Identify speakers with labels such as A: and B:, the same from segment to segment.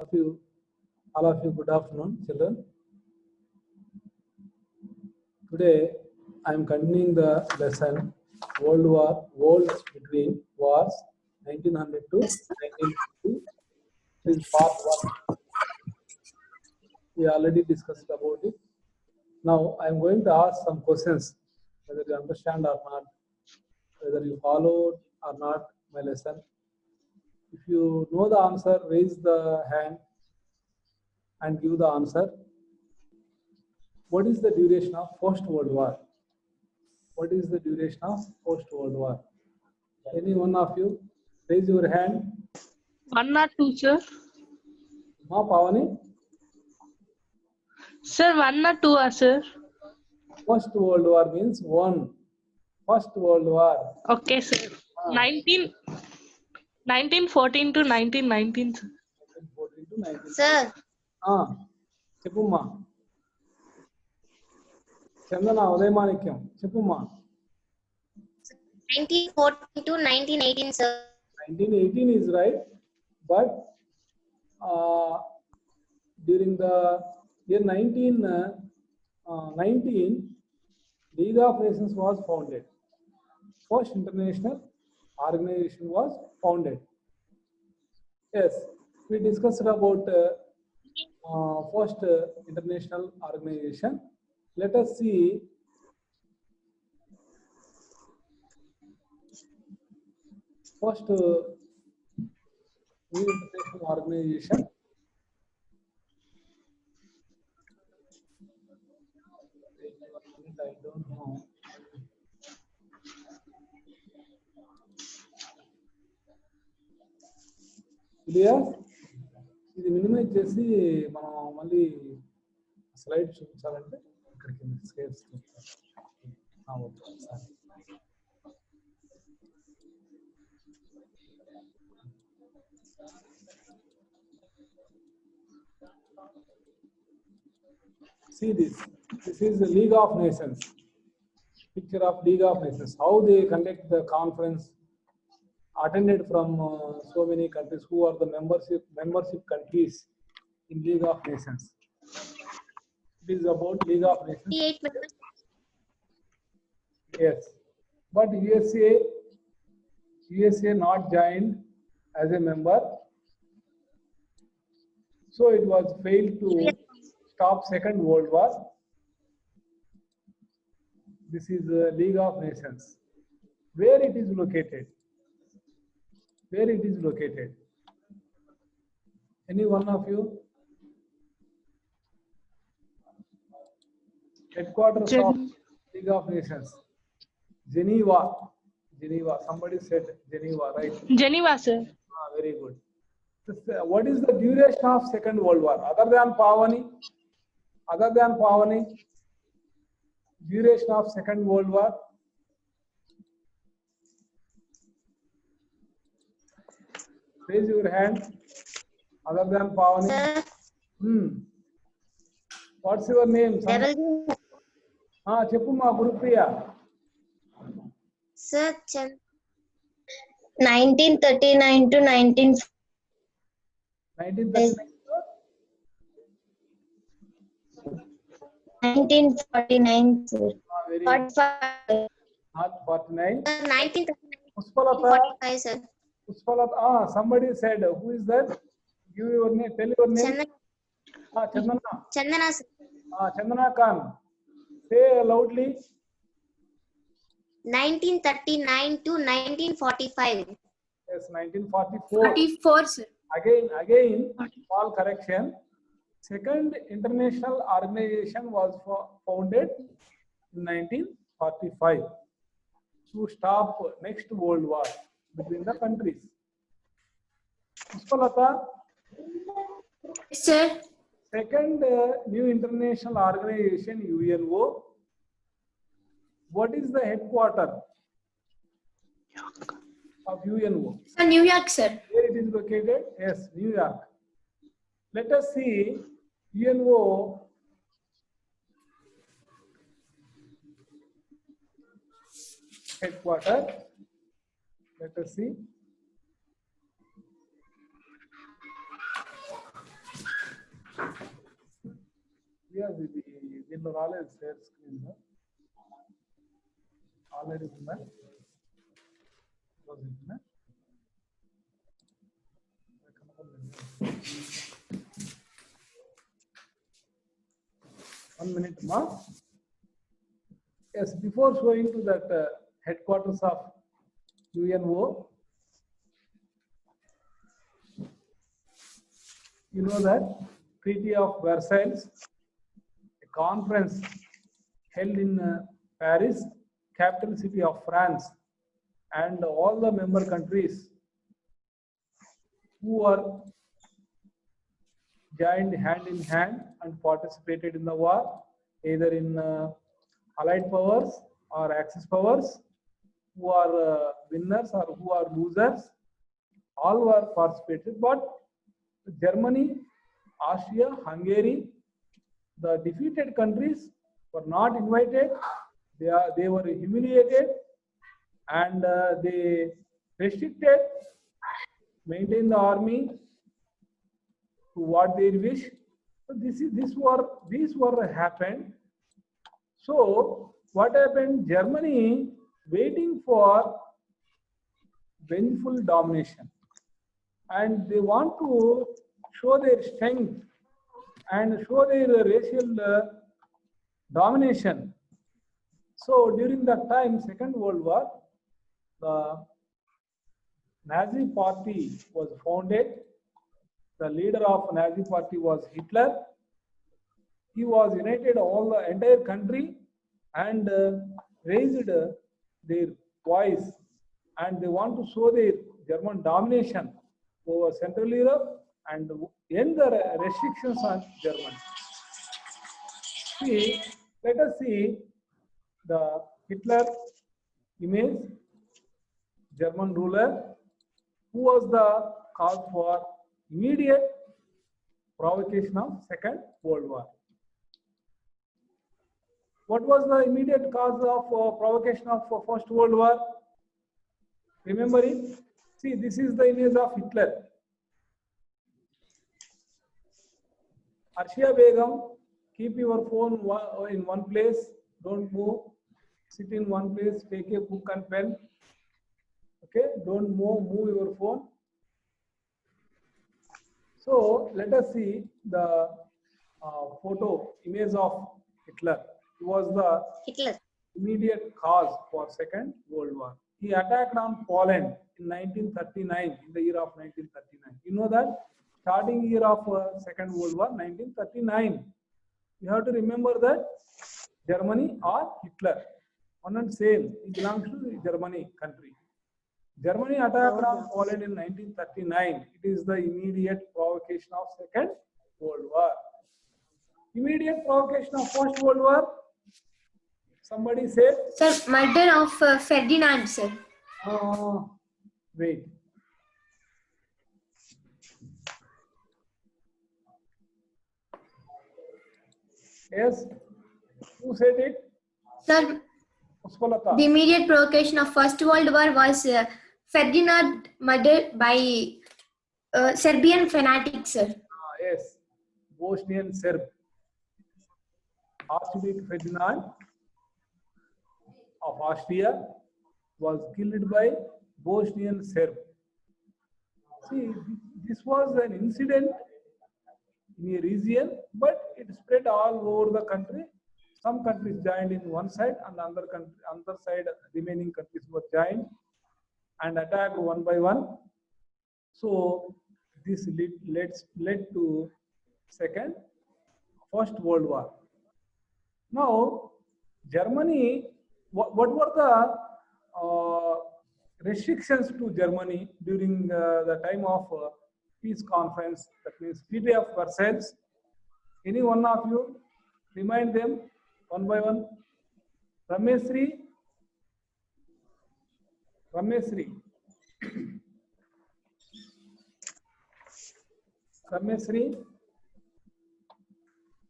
A: of you, all of you, good afternoon, children. Today, I am continuing the lesson Wars between wars 1900 to 1950. This is part 1. We already discussed about it. Now, I am going to ask some questions, whether you understand or not, whether you followed or not my lesson. If you know the answer, raise the hand and give the answer. What is the duration of First World War? What is the duration of First World War? Any one of you, raise your hand.
B: 1 or 2, sir.
A: Ma Pavani,
B: Sir, 1 or 2, sir.
A: First World War means 1. First World War.
B: Okay, sir. 1914 to 1919, sir.
A: 1914 to 19.
C: Sir,
A: Cheppumma. Chandana Udayamanikam. Cheppumma.
C: 1914 to 1918, sir.
A: 1918 is right, but during the year 1919, League of Nations was founded. First international organization was founded. Yes, we discussed about first international organization. Let us see first new international organization. I don't know. Clear? ఇది minimise చేసి మనం మళ్ళీ slide చూపించాలంటే ఇక్కడికి scales See this. This is the League of Nations. Picture of League of Nations. How they conduct the conference, attended from so many countries. Who are the membership countries in League of Nations? It is about League of Nations.
C: 58 members.
A: Yes, but USA not joined as a member, so it was failed to stop Second World War. This is the League of Nations. Where it is located? Where it is located? Any one of you? Headquarters of League of Nations. Geneva. Somebody said Geneva, right?
B: Geneva, sir.
A: Very good. What is the duration of Second World War? Other than Pavani, duration of Second World War? Raise your hand. Other than Pavani.
C: Sir,
A: What's your name?
C: Geraldine.
A: Cheppumma Gurupriya.
C: Sir, 1939 to
A: 1939.
C: 1949, sir.
A: Very
C: 45.
A: not 49.
C: 1939
A: Puspalata.
C: 45, sir.
A: Puspalata. Somebody said, who is that? Give your name. Tell your name. Chandana.
C: Chandana, sir.
A: Chandana Khan. Say loudly.
C: 1939 to 1945.
A: Yes, 1944.
D: 44, sir.
A: Again, small correction. Second international organization was founded in 1945 to stop next World War between the countries. Puspalata,
D: Sir,
A: second new international organization UNO. What is the headquarter of UNO?
D: New York, sir.
A: Where it is located? Yes, New York. Let us see UNO headquarter. Let us see. Yes, దీంట్లో రాలేదు share screen already ఉందా? ఉందా? 1 minute, ma. Yes, before showing to that headquarters of UNO, you know that Treaty of Versailles, a conference held in Paris, capital city of France, and all the member countries who are joined hand in hand and participated in the war, either in Allied powers or Axis powers, who are winners or who are losers, all were participated. But Germany, Austria, Hungary, the defeated countries were not invited. They were humiliated, and they restricted, maintain the army to what they wish. So these were happened. So what happened? Germany waiting for vengeful domination, and they want to show their strength and show their racial domination. So during that time, Second World War, the Nazi Party was founded. The leader of Nazi Party was Hitler. He was united all the entire country and raised their voice, and they want to show their German domination over Central Europe and end the restrictions on Germany. See, let us see the Hitler image, German ruler, who was the cause for immediate provocation of Second World War. What was the immediate cause of provocation of First World War? Remember it? See, this is the image of Hitler. Arshia Begum, keep your phone in one place, don't move, sit in one place, take a book and pen. Okay, don't move your phone. So let us see the photo image of Hitler. He was the
C: Hitler.
A: immediate cause for Second World War. He attacked on Poland in 1939, in the year of 1939. You know that starting year of Second World War, 1939. You have to remember that Germany or Hitler, one and same. It belongs to Germany country. Germany attacked on Poland in 1939. It is the immediate provocation of Second World War. Immediate provocation of First World War. Somebody said,
D: Sir, murder of Ferdinand, sir.
A: Wait. Yes, who said it?
D: Sir,
A: Puspalata.
D: the immediate provocation of First World War was Ferdinand murdered by Serbian fanatics, sir.
A: Yes, Bosnian Serb. Archduke Ferdinand of Austria was killed by Bosnian Serb. See, this was an incident in a region, but it spread all over the country. Some countries joined in one side, and other side, remaining countries were joined and attacked one by one. So this led to First World War. Now, Germany, what were the restrictions to Germany during the time of peace conference? That means Treaty of Versailles. Any one of you remind them one by one. Rameshri.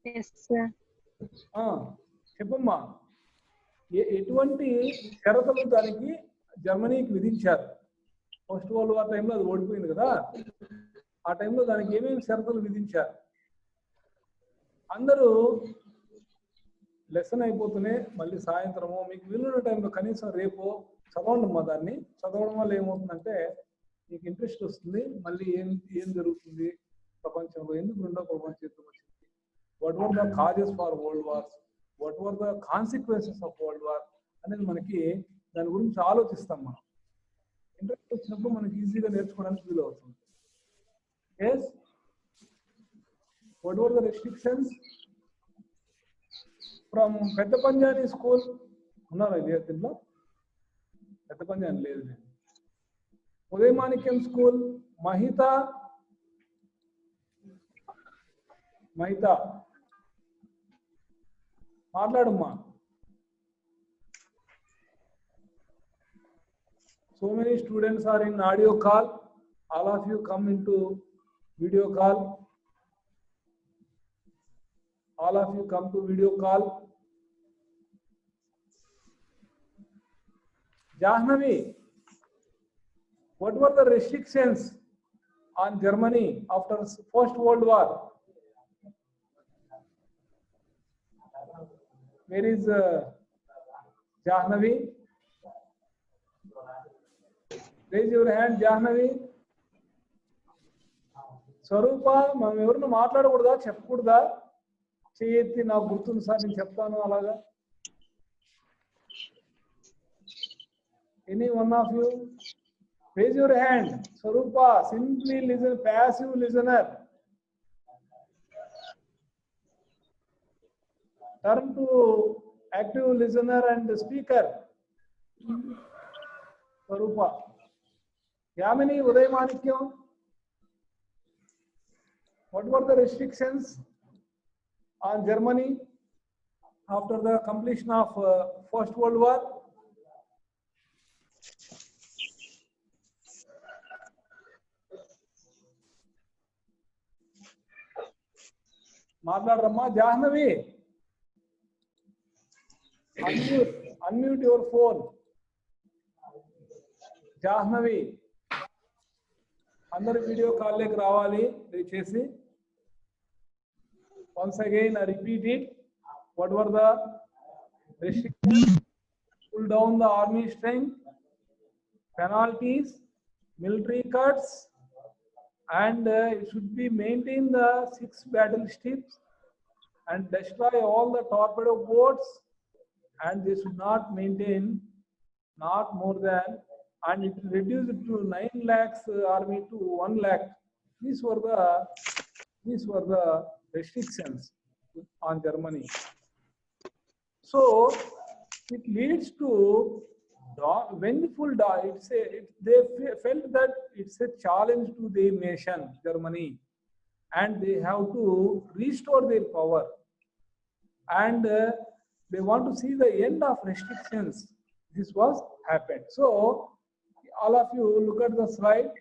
B: Yes, sir.
A: చెప్పమ్మా ఎటువంటి షరతులు దానికి జర్మనీకి విధించారు? First world war టైంలో అది ఓడిపోయింది కదా, ఆ టైంలో దానికి ఏమేమి షరతులు విధించారు? అందరూ లెసన్ అయిపోతూనే మళ్ళీ సాయంత్రము మీకు వీలున్న టైంలో కనీసం రేపు చదవండి అమ్మా. దాన్ని చదవడం వల్ల ఏమవుతుందంటే మీకు ఇంట్రెస్ట్ వస్తుంది. మళ్ళీ ఏం జరుగుతుంది ప్రపంచంలో, ఎందుకు రెండో ప్రపంచ యుద్ధం వచ్చింది, what were the causes for world wars, what were the consequences of world war అనేది మనకి దాని గురించి ఆలోచిస్తాం. మనం ఇంట్రెస్ట్ వచ్చినప్పుడు మనకి ఈజీగా నేర్చుకోవడానికి వీలు అవుతుంది. Yes, what were the restrictions from పెద్ద పంజాని స్కూల్? ఉన్నారా దీంట్లో? పెద్ద పంజాని లేదు. ఉదయమాణిక్యం స్కూల్, మహితా మాట్లాడమ్మా. So many students are in audio call. All of you come into video call. All of you come to video call. Jahnavi, what were the restrictions on Germany after First World War? Where is Jahnavi? Raise your hand, Jahnavi. స్వరూప, మనం ఎవరిని మాట్లాడకూడదా, చెప్పకూడదా? చేయెత్తి నాకు గుర్తుంది sir, నేను చెప్తాను అలాగా. Any one of you? Raise your hand. Swarupa, simply listen, passive listener. Turn to active listener and speaker. Swarupa. Yamini, Udayamanikyam. What were the restrictions on Germany after the completion of First World War? మాట్లాడరమ్మా. Jahnavi, unmute your phone. Jahnavi, అందరు video call లేకి రావాలి దయచేసి. Once again I repeat it. What were the restrictions? Pull down the army strength, penalties, military cuts, and it should be maintain the 6 battleships and destroy all the torpedo boats, and they should not maintain not more than, and it reduced to 9 lakhs army to 1 lakh. These were the restrictions on Germany. So it leads to vengeful. They felt that it's a challenge to their nation, Germany, and they have to restore their power, and they want to see the end of restrictions. This was happened. So all of you look at the slide.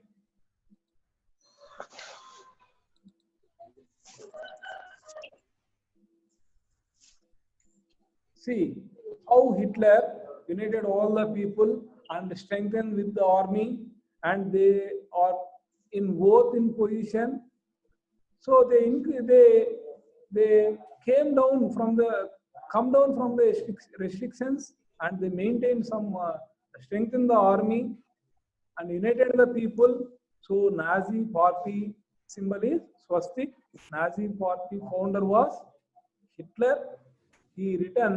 A: See how Hitler united all the people and strengthened with the army, and they are in both in position. So they come down from the restrictions, and they maintained some strengthened the army and united the people. So Nazi party symbol is swastik. Nazi party founder was Hitler. He written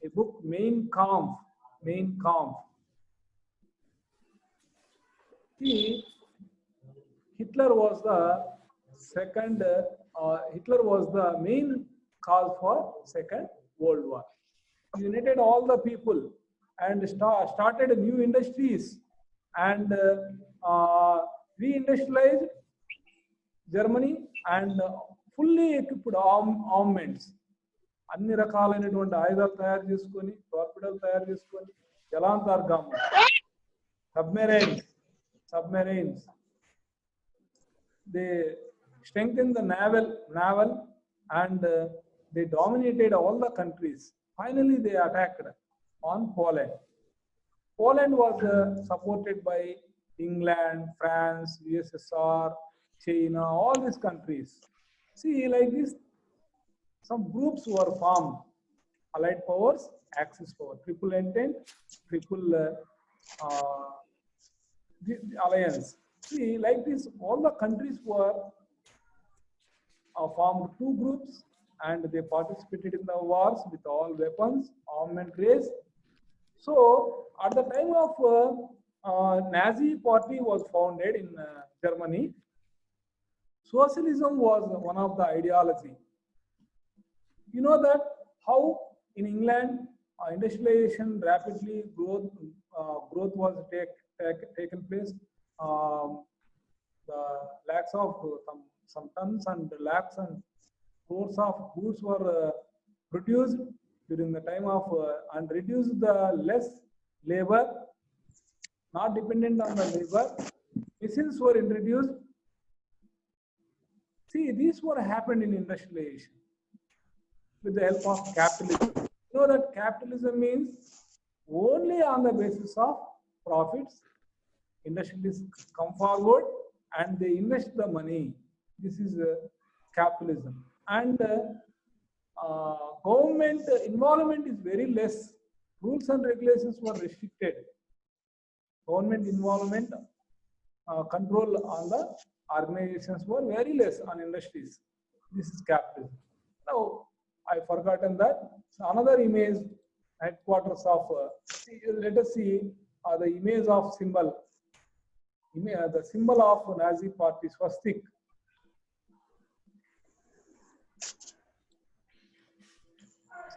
A: a book, Mein Kampf. Hitler was the main cause for Second World War. He united all the people and started new industries, and re-industrialized Germany, and fully equipped armaments. అన్ని రకాలైనటువంటి ఆయుధాలు తయారు చేసుకొని, టార్పిడోలు తయారు చేసుకొని, జలాంతర్గామ, submarines. They strengthened the naval, and they dominated all the countries. Finally, they attacked on Poland. Poland was supported by England, France, USSR, China, all these countries. See, like this, some groups were formed Allied powers, Axis power, triple entente, triple the alliance. See, like this, all the countries were formed two groups and they participated in the wars with all weapons, armament race. So, at the time of Nazi party was founded in Germany, socialism was one of the ideology. You know that how in England industrialization rapidly growth was taken place. The lakhs of some tons and lakhs and crores of goods were produced during the time of and reduced the less labor, not dependent on the labor. Machines were introduced. See, these were happened in industrialization with the help of capitalism. You know that capitalism means only on the basis of profits. Industrialists come forward and they invest the money. This is capitalism. And government involvement is very less. Rules and regulations were restricted. Government involvement, control on the organizations were very less on industries. This is capitalism. Now, I forgotten that. So another image, headquarters of, let us see the image of symbol. The symbol of Nazi party swastik.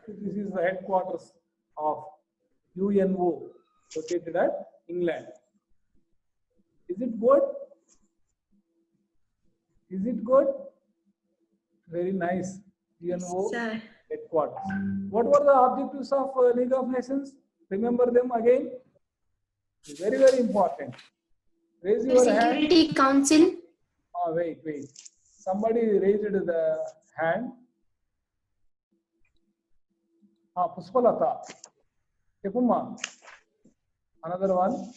A: This is the headquarters of UNO located at England. Is it good? Is it good? Very nice. UNO headquarters. What were the objectives of League of Nations? Remember them again? Very, very important. Raise your hand.
D: Security Council.
A: Oh, wait. Somebody raised the hand. Puspalata. Kepuma. Another one.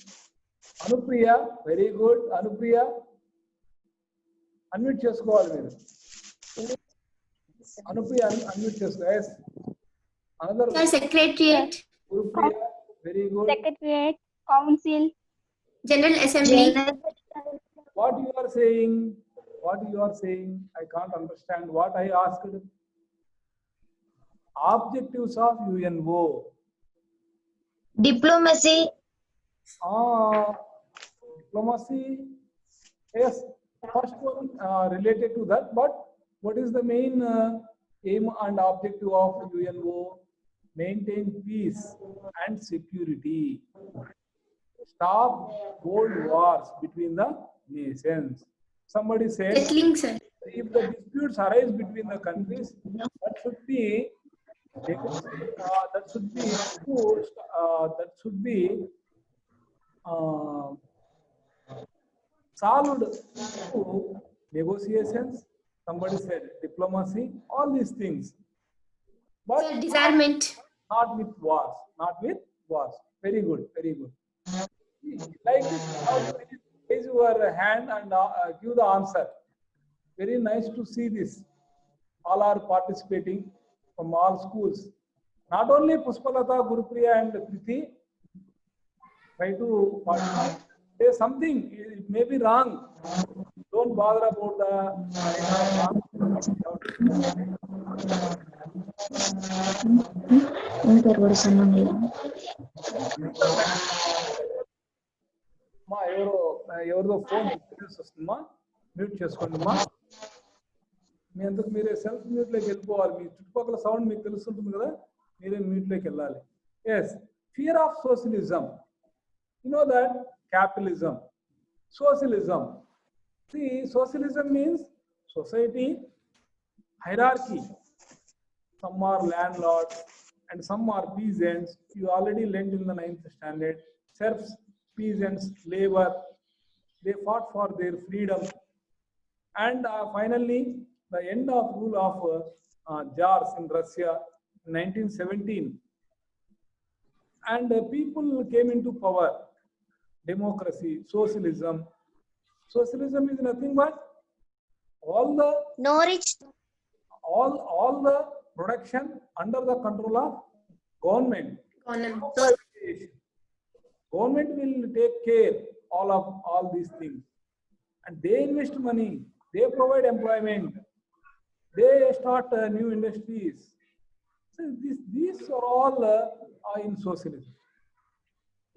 A: Anupriya. Very good. Anupriya. Unmute chesukovali. Anupriya, unmute chesuko. Yes. Another.
D: Secretariat.
A: Anupriya. Very good.
E: Secretariat, Council,
D: General Assembly.
A: What you are saying? What you are saying? I can't understand what I asked. Objectives of UNO.
E: Diplomacy,
A: Diplomacy. Yes. First one related to that. But what is the main aim and objective of UNO? Maintain peace and security. Stop world wars between the nations. Somebody said,
D: Settling, sir.
A: if the disputes arise between the countries, that should be solved through negotiations. Somebody said diplomacy, all these things. But
D: Sir, disarmament.
A: not with wars. Not with wars. Very good. Very good. Like this, how to raise your hand and give the answer. Very nice to see this. All are participating from all schools. Not only Puspalata, Gurupriya and Priti. Try to participate. Say something. It may be wrong. Don't bother about the. మా ఎవరిదో phone వస్తుందమ్మా, mute చేసుకోండి అమ్మా. మీ అందుకు మీరే self mute లోకి వెళ్ళిపోవాలి. మీ చుట్టుపక్కల సౌండ్ మీకు తెలుస్తుంటుంది కదా, మీరే మ్యూట్ లోకి వెళ్ళాలి. Yes, fear of socialism. You know that capitalism, socialism. See, socialism means society, hierarchy. Some are landlords and some are peasants. You already learned in the 9th standard. Serfs, peasants, labor. They fought for their freedom. And finally, the end of rule of Tsars in Russia in 1917. And people came into power. Democracy, socialism. Socialism is nothing but all the production under the control of government.
D: Government.
A: Government will take care all these things, and they invest money, they provide employment, they start new industries. So these are all in socialism.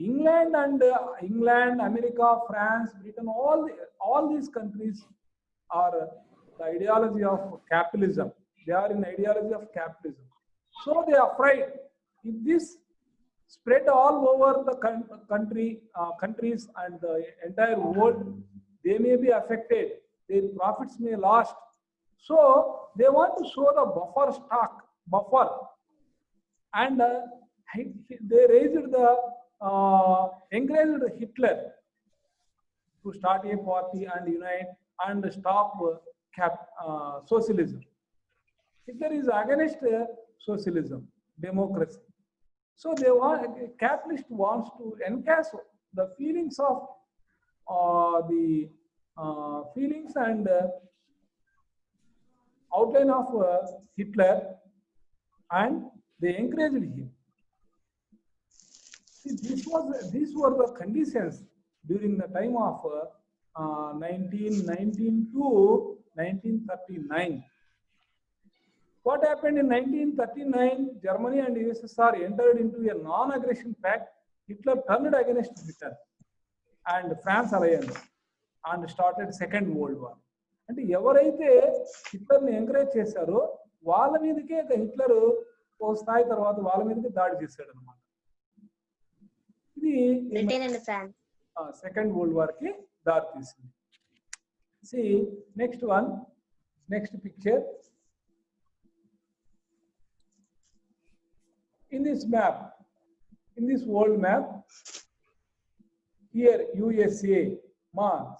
A: England, America, France, Britain, all these countries are the ideology of capitalism. They are in ideology of capitalism. So they are afraid if this spread all over the countries and the entire world, they may be affected. Their profits may last. So they want to show the buffer, and they encouraged Hitler to start a party and unite and stop socialism. Hitler is against socialism, democracy. So capitalist wants to encash the feelings of feelings and outline of Hitler, and they encouraged him. See, these were the conditions during the time of 1919 to 1939. What happened in 1939? Germany and USSR entered into a non-aggression pact. Hitler turned against Britain and France alliance and started Second World War. అంటే ఎవరైతే హిట్లర్ని encourage చేశారో వాళ్ళ మీదకే Hitler ఒక స్థాయి తర్వాత వాళ్ళ మీదకే దాడి చేశాడు అనమాట. ఇది సెకండ్ వరల్డ్ వార్ కి దారి తీసింది. See next picture. In this world map, here USA,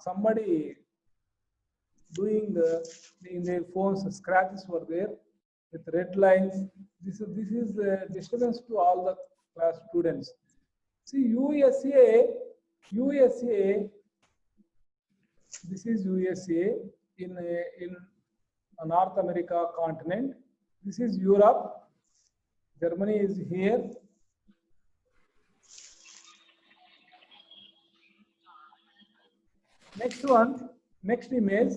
A: somebody doing in their phones, scratches were there with red lines. This is disturbance to all the class students. See, USA, this is USA in North America continent. This is Europe. Germany is here. Next image.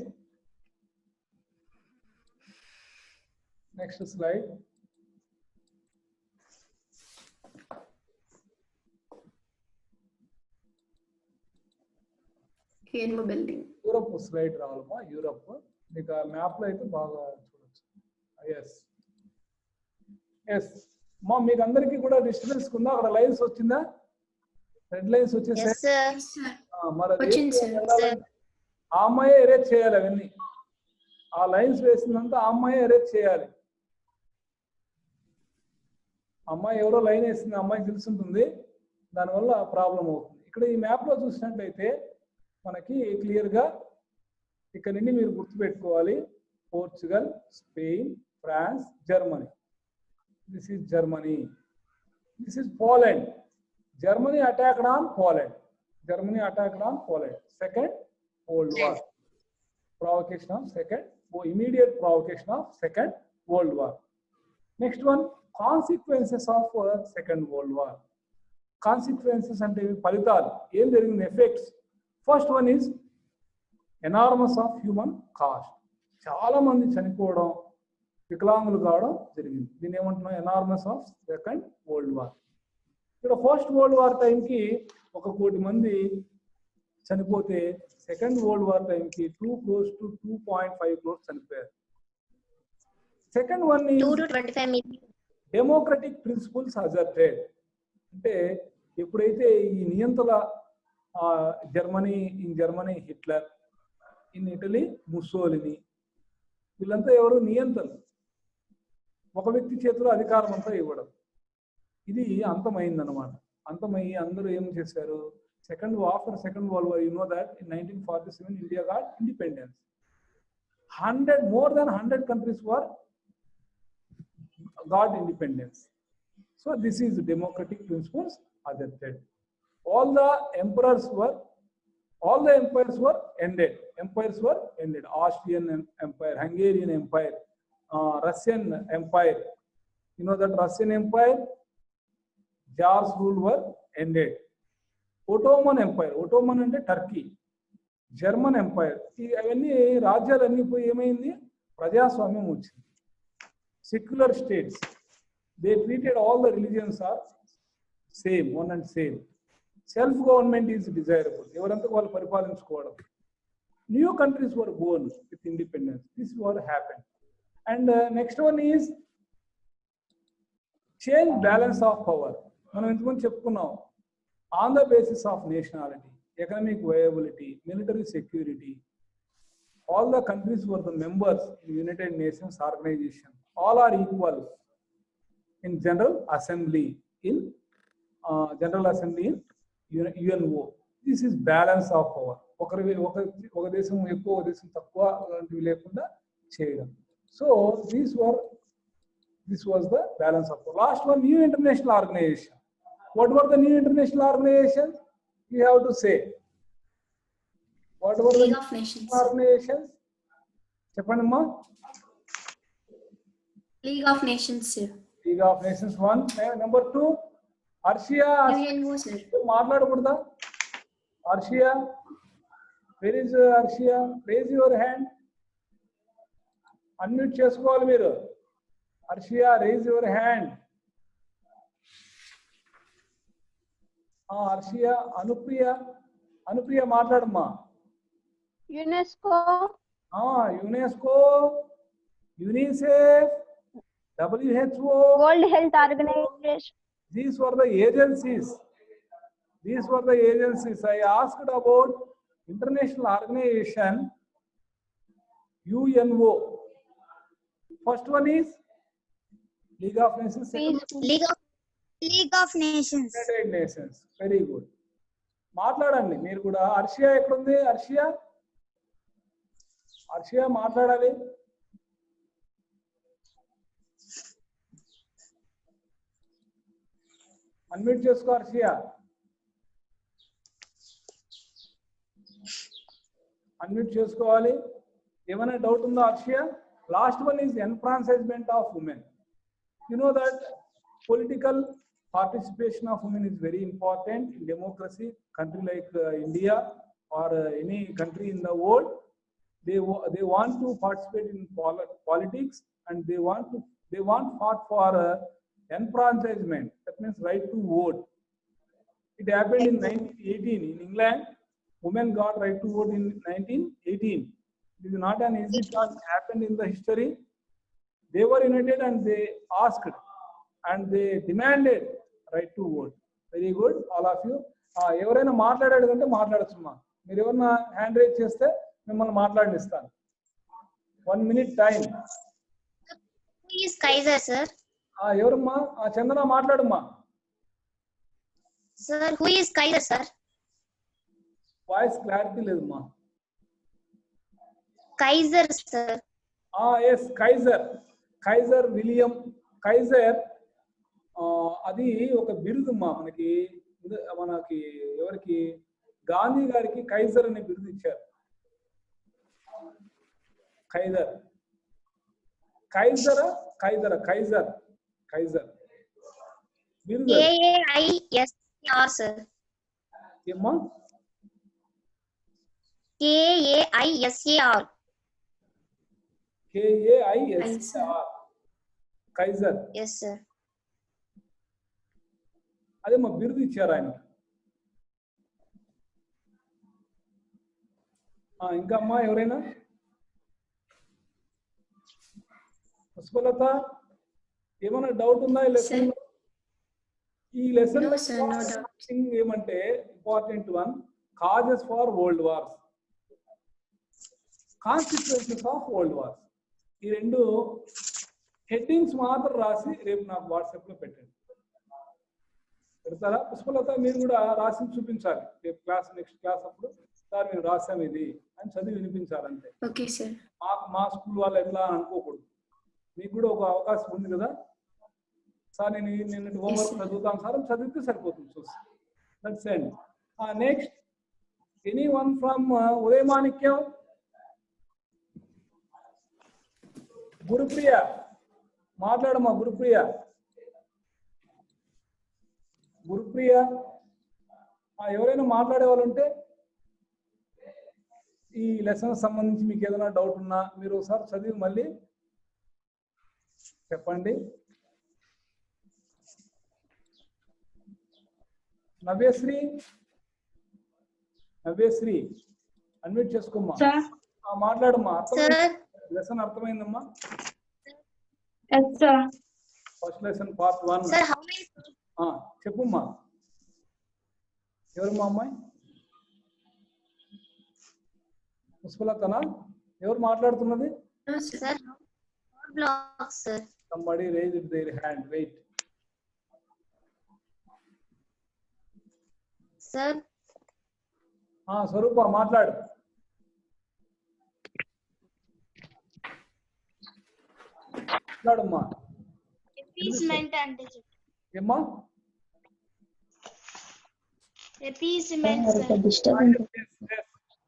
A: Next slide.
D: Rainbow building.
A: Europe slide రావాలమ్మా. Europe మీకు ఆ map లో అయితే బాగా చూడొచ్చు. Yes మా మీకు అందరికీ కూడా డిస్టర్బెన్స్ ఉందా? అక్కడ లైన్స్ వచ్చిందా? రెడ్ లైన్స్ వచ్చేసాయి. మరి ఆ అమ్మాయి ఎరేజ్ చేయాలి అవన్నీ. ఆ లైన్స్ వేసిందంతా ఆ అమ్మాయి ఎరేజ్ చేయాలి. అమ్మాయి ఎవరో లైన్ వేసింది, అమ్మాయికి తెలుసుంటుంది, దానివల్ల ప్రాబ్లం అవుతుంది. ఇక్కడ ఈ మ్యాప్ లో చూసినట్లయితే మనకి క్లియర్ గా ఇక్కడ నుండి మీరు గుర్తుపెట్టుకోవాలి. Portugal, Spain, France, Germany. This is Germany. This is Poland. Germany attacked on Poland. Second World War. Immediate provocation of Second World War. Next one, consequences of Second World War. Consequences and ఫలితాలు ఏం జరిగింది, effects. First one is enormous of human cost. చాలా మంది చనిపోవడం, వికలాంగులు కావడం జరిగింది. దీన్ని ఏమంటున్నాం? Enormous of second world war. ఇక్కడ ఫస్ట్ వరల్డ్ వార్ టైంకి 1 కోటి మంది చనిపోతే సెకండ్ వరల్డ్ వార్ టైంకి 2.5 crores చనిపోయారు. Second one democratic principles asserted. అంటే ఎప్పుడైతే ఈ నియంత్రణ Germany Hitler, in Italy Mussolini, వీళ్ళంతా ఎవరు? నియంత్రణలు. ఒక వ్యక్తి చేతిలో అధికారం అంతా ఇవ్వడం. ఇది అంతమైందనమాట. అంతమయ్యి అందరూ ఏం చేశారు? After second world war, you know that in 1947 India got independence. more than 100 countries were got independence. So this is democratic principles adopted. All the empires were ended. Austrian Empire, Hungarian Empire, Russian Empire. You know that Russian Empire, Tsar's rule were ended. Ottoman Empire, Ottoman అంటే Turkey, German empire, అవన్నీ రాజ్యాలన్నీ పోయి ఏమైంది, ప్రజాస్వామ్యం వచ్చింది. Secular states, they treated all the religions are same, one and same. Self government is desirable, ఎవరంతా వాళ్ళు పరిపాలించుకోవడం. New countries were born with independence. This is what happened. And next one is change balance of power. మనం ఇంతకుముందు చెప్పుకున్నాం, on the basis of nationality, economic viability, military security, all the countries were the members in United Nations organization. All are equal in General Assembly, in UNO. This is balance of power. ఒక దేశం ఎక్కువ, ఒక దేశం తక్కువ అలాంటివి లేకుండా చేయడం. So this was the balance of power. Last one, new international organization. What were the new international organizations? You have to say. What were the
D: League of Nations.
A: organizations? చెప్పండమ్మా.
D: League of Nations, sir.
A: League of Nations 1. Number 2, Arshia.
D: UNO, sir.
A: మాట్లాడకూడదా? Arshia. Where is Arshia? Raise your hand. Unmute చేసుకోవాలి మీరు. Arshia, raise your hand. Arshia, Anupriya మాట్లాడమ్మా.
E: UNESCO,
A: UNESCO, UNICEF, WHO.
E: World Health Organization.
A: These were the agencies. I asked about international organization, UNO. First one is League of Nations. Second,
C: League of Nations.
A: United Nations. Very good. మాట్లాడండి మీరు కూడా. అర్షియా ఎక్కడుంది? అర్షియా మాట్లాడాలి. Unmute చేసుకో Arshiya. Unmute చేసుకోవాలి. ఏమైనా doubt ఉందా Arshiya? Last one is enfranchisement of women. You know that political participation of women is very important in democracy. Country like India or any country in the world, they want to participate in politics, and they want fought for enfranchisement. That means right to vote. It happened in 1918 in England. Women got right to vote in 1918. It is not an easy task. Happened in the history. They were united and they asked and they demanded right to vote. Very good, all of you. ఎవరైనా మాట్లాడేదంటే మాట్లాడొచ్చమ్మా. మీరు ఎవరైనా hand raise చేస్తే మిమ్మల్ని మాట్లాడనిస్తాను. 1 minute time.
C: Who is Kaiser, sir?
A: ఎవరమ్మా? చందన మాట్లాడమ్మా.
C: Sir, who is Kaiser, sir?
A: వాయిస్ క్లారిటీ లేదమ్మా.
C: Kaiser, sir.
A: Yes, Kaiser William Kaiser. అది ఒక బిరుదమ్మా. మనకి ఎవరికి? గాంధీ గారికి కైజర్ అనే బిరుదు ఇచ్చారు. కైజర్ బిరుదు.
C: KAISR, sir.
A: ఏమ్మా?
C: KAISAR.
A: KAISR. Kaiser.
C: Yes, sir.
A: అదే మా బిరుదు ఇచ్చారు ఆయన. ఇంకా అమ్మా ఎవరైనా? పుష్పలత, ఏమైనా డౌట్ ఉందా ఈ లెసన్? ఈ లెసన్ ఏమంటే important one, causes for world wars, consequences of world wars. ఈ రెండు హెడ్డింగ్స్ మాత్రం రాసి రేపు నాకు వాట్సాప్ లో పెట్టండి. పెడతారా? పుష్పలత, మీరు కూడా రాసి చూపించాలి రేపు నెక్స్ట్ క్లాస్ అప్పుడు. సార్ మేము రాసాం ఇది అని చదివి వినిపించాలి అంతే.
D: Okay sir.
A: మా స్కూల్ వాళ్ళు ఎట్లా అనుకోకూడదు. మీకు కూడా ఒక అవకాశం ఉంది కదా. సార్ నేను నిన్నటి హోంవర్క్ చదువుతాను సార్, చదివితే సరిపోతుంది. చూసి that's end. Next, any one from Udayamanikyam? Gurupriya మాట్లాడమ్మా గురుప్రియ. గురుప్రియ ఎవరైనా మాట్లాడే వాళ్ళు ఉంటే ఈ లెసన్ సంబంధించి మీకు ఏదైనా డౌట్ ఉన్నా మీరు ఒకసారి చదివి మళ్ళీ చెప్పండి. నవ్యశ్రీ అన్మ్యూట్ చేసుకోమ్మా.
B: సార్
A: మాట్లాడమ్మా.
C: సార్
A: లెసన్ అర్థమైందమ్మా?
B: Yes sir.
A: First lesson part 1.
C: Sir how many
A: చెప్పుమ్మా. ఎవరమ్మా అమ్మాయి? పుష్పలతనా? ఎవరు మాట్లాడుతున్నది?
C: Sir blocks sir.
A: Somebody raised their hand. Wait.
C: Sir
A: Swaroopa మాట్లాడు. మాట్లాడమ్మా.
F: ఎపీస్మెంట్ అంటే
A: ఏమ్మా?
F: Appeasement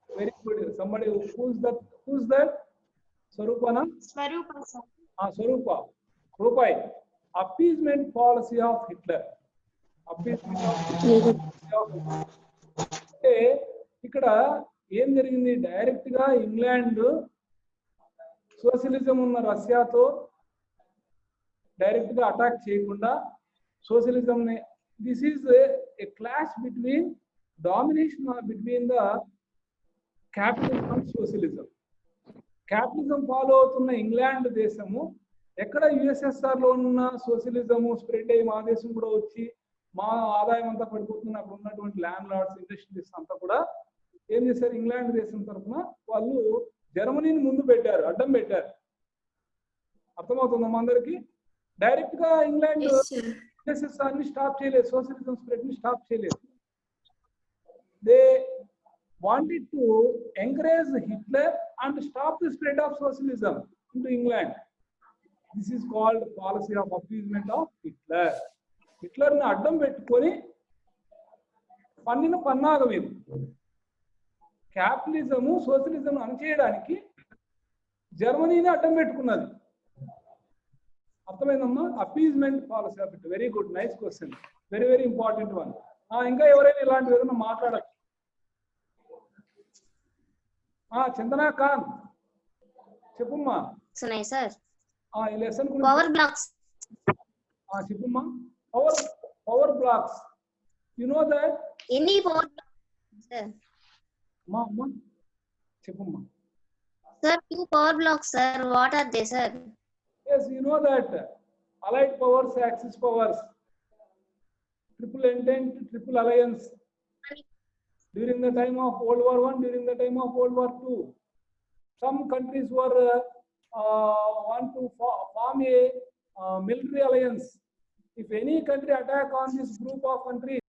A: very good. Somebody who's that? స్వరూపనా?
F: స్వరూప సార్.
A: స్వరూప. రూపాయి. Appeasement policy of Hitler. అంటే ఇక్కడ ఏం జరిగింది? డైరెక్ట్ గా ఇంగ్లాండ్ సోషలిజం ఉన్న రష్యాతో డైరెక్ట్ గా అటాక్ చేయకుండా సోషలిజం ని, this is a clash between domination between the capitalism and socialism. Capitalism follow అవుతున్న ఇంగ్లాండ్ దేశము ఎక్కడ యుఎస్ఎస్ఆర్ లో ఉన్న సోషలిజము స్ప్రెడ్ అయ్యి మా దేశం కూడా వచ్చి మా ఆదాయం అంతా పడిపోతుంది. అక్కడ ఉన్నటువంటి ల్యాండ్ లార్డ్స్, ఇండస్ట్రియలిస్ట్ అంతా కూడా ఏం చేశారు? ఇంగ్లాండ్ దేశం తరఫున వాళ్ళు జర్మనీని ముందు పెట్టారు, అడ్డం పెట్టారు. అర్థమవుతుందమ్మా అందరికి? డైరెక్ట్ గా ఇంగ్లాండ్ యుఎస్ఎస్ఆర్ ని స్టాప్ చేయలేదు, సోషలిజం స్ప్రెడ్ ని స్టాప్ చేయలేదు. They wanted to encourage Hitler and stop the spread of socialism into England. This is called policy of appeasement of Hitler. Hitler ని అడ్డం పెట్టుకొని పన్నిన పన్నాగం ఇది. క్యాపిటలిజము సోషలిజం అణచేయడానికి జర్మనీని అడ్డం పెట్టుకున్నది. అర్థమైందమ్మా? Appeasement policy of it. Very good, nice question, very very important one. ఇంకా ఎవరైనా ఇలాంటివి ఏదైనా మాట్లాడచ్చు? చందనా ఖాన్ చెప్పుమ్మా.
C: ఉన్నాయి సార్.
A: ఈ లెసన్
C: పవర్ బ్లాక్స్.
A: చెప్పుమ్మా. Power blocks. You know that
C: ఎన్ని పవర్ బ్లాక్స్ సార్?
A: అమ్మా చెప్పుమ్మా.
C: Sir 2 power blocks sir. What are they sir?
A: Yes, you know that allied powers, axis powers, triple entente, triple alliance during the time of World War I, during the time of World War II. Some countries were want to form a military alliance. If any country attack on this group of countries,